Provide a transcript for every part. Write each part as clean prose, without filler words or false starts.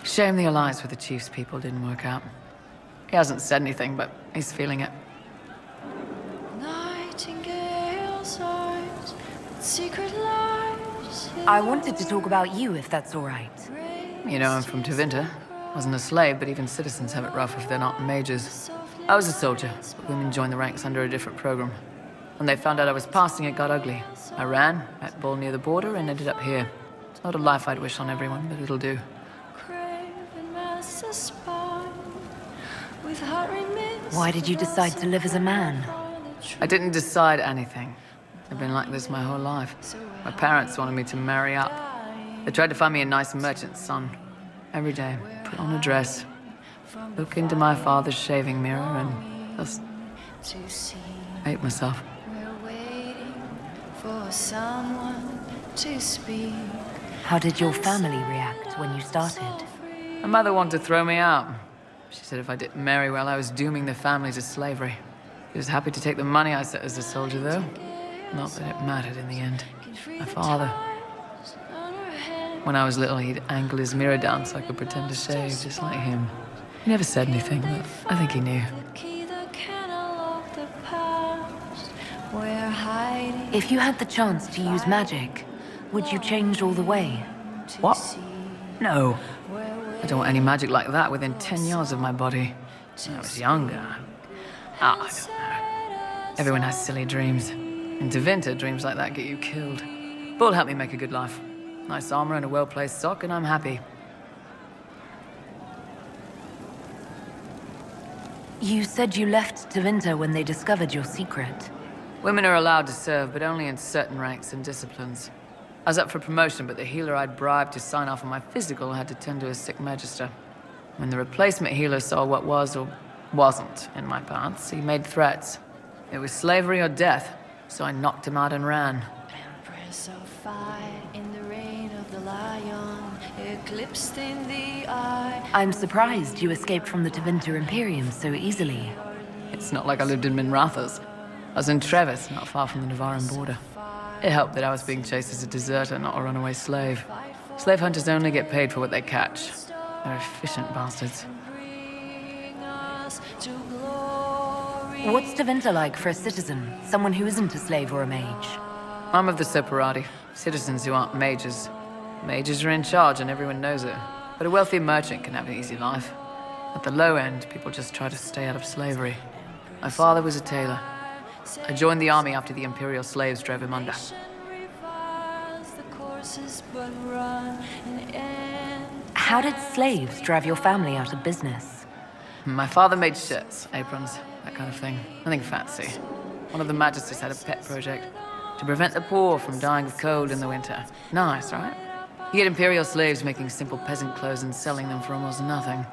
Shame the alliance with the Chief's people didn't work out. He hasn't said anything, but he's feeling it. Nightingale's eyes, secret lives. I wanted to talk about you, if that's all right. You know, I'm from Tevinter. Wasn't a slave, but even citizens have it rough if they're not mages. I was a soldier, but women joined the ranks under a different program. When they found out I was passing, it got ugly. I ran, met Bull near the border, and ended up here. It's not a life I'd wish on everyone, but it'll do. Why did you decide to live as a man? I didn't decide anything. I've been like this my whole life. My parents wanted me to marry up. They tried to find me a nice merchant's son. Every day, put on a dress, look into my father's shaving mirror, and just hate myself. How did your family react when you started? My mother wanted to throw me out. She said if I didn't marry well, I was dooming the family to slavery. She was happy to take the money I set as a soldier, though. Not that it mattered in the end. My father. When I was little, he'd angle his mirror down so I could pretend to shave, just like him. He never said anything, but I think he knew. If you had the chance to use magic, would you change all the way? What? No. I don't want any magic like that within 10 yards of my body. When I was younger. I don't know. Everyone has silly dreams. In Tevinter, dreams like that get you killed. Bull helped me make a good life. Nice armor and a well-placed sock, and I'm happy. You said you left Tevinter when they discovered your secret. Women are allowed to serve, but only in certain ranks and disciplines. I was up for promotion, but the healer I'd bribed to sign off on my physical had to tend to a sick magister. When the replacement healer saw what was or wasn't in my paths, he made threats. It was slavery or death, so I knocked him out and ran. Empress of fire in the reign of the lion, eclipsed in the eye. I'm surprised you escaped from the Tevinter Imperium so easily. It's not like I lived in Minrathas. I was in Trevis, not far from the Navaran border. It helped that I was being chased as a deserter, not a runaway slave. Slave hunters only get paid for what they catch. They're efficient bastards. What's Tevinter like for a citizen? Someone who isn't a slave or a mage? I'm of the Separati, citizens who aren't mages. Mages are in charge and everyone knows it. But a wealthy merchant can have an easy life. At the low end, people just try to stay out of slavery. My father was a tailor. I joined the army after the Imperial slaves drove him under. How did slaves drive your family out of business? My father made shirts, aprons, that kind of thing. Nothing fancy. One of the magisters had a pet project to prevent the poor from dying of cold in the winter. Nice, right? He had Imperial slaves making simple peasant clothes and selling them for almost nothing.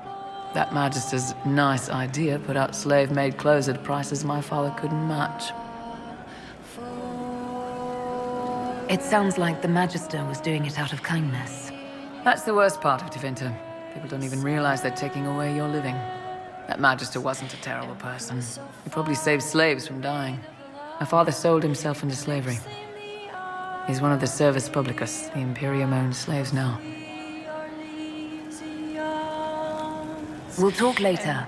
That magister's nice idea put out slave-made clothes at prices my father couldn't match. It sounds like the magister was doing it out of kindness. That's the worst part of Tevinter. People don't even realize they're taking away your living. That magister wasn't a terrible person. He probably saved slaves from dying. My father sold himself into slavery. He's one of the Servus Publicus, the Imperium-owned slaves now. We'll talk later.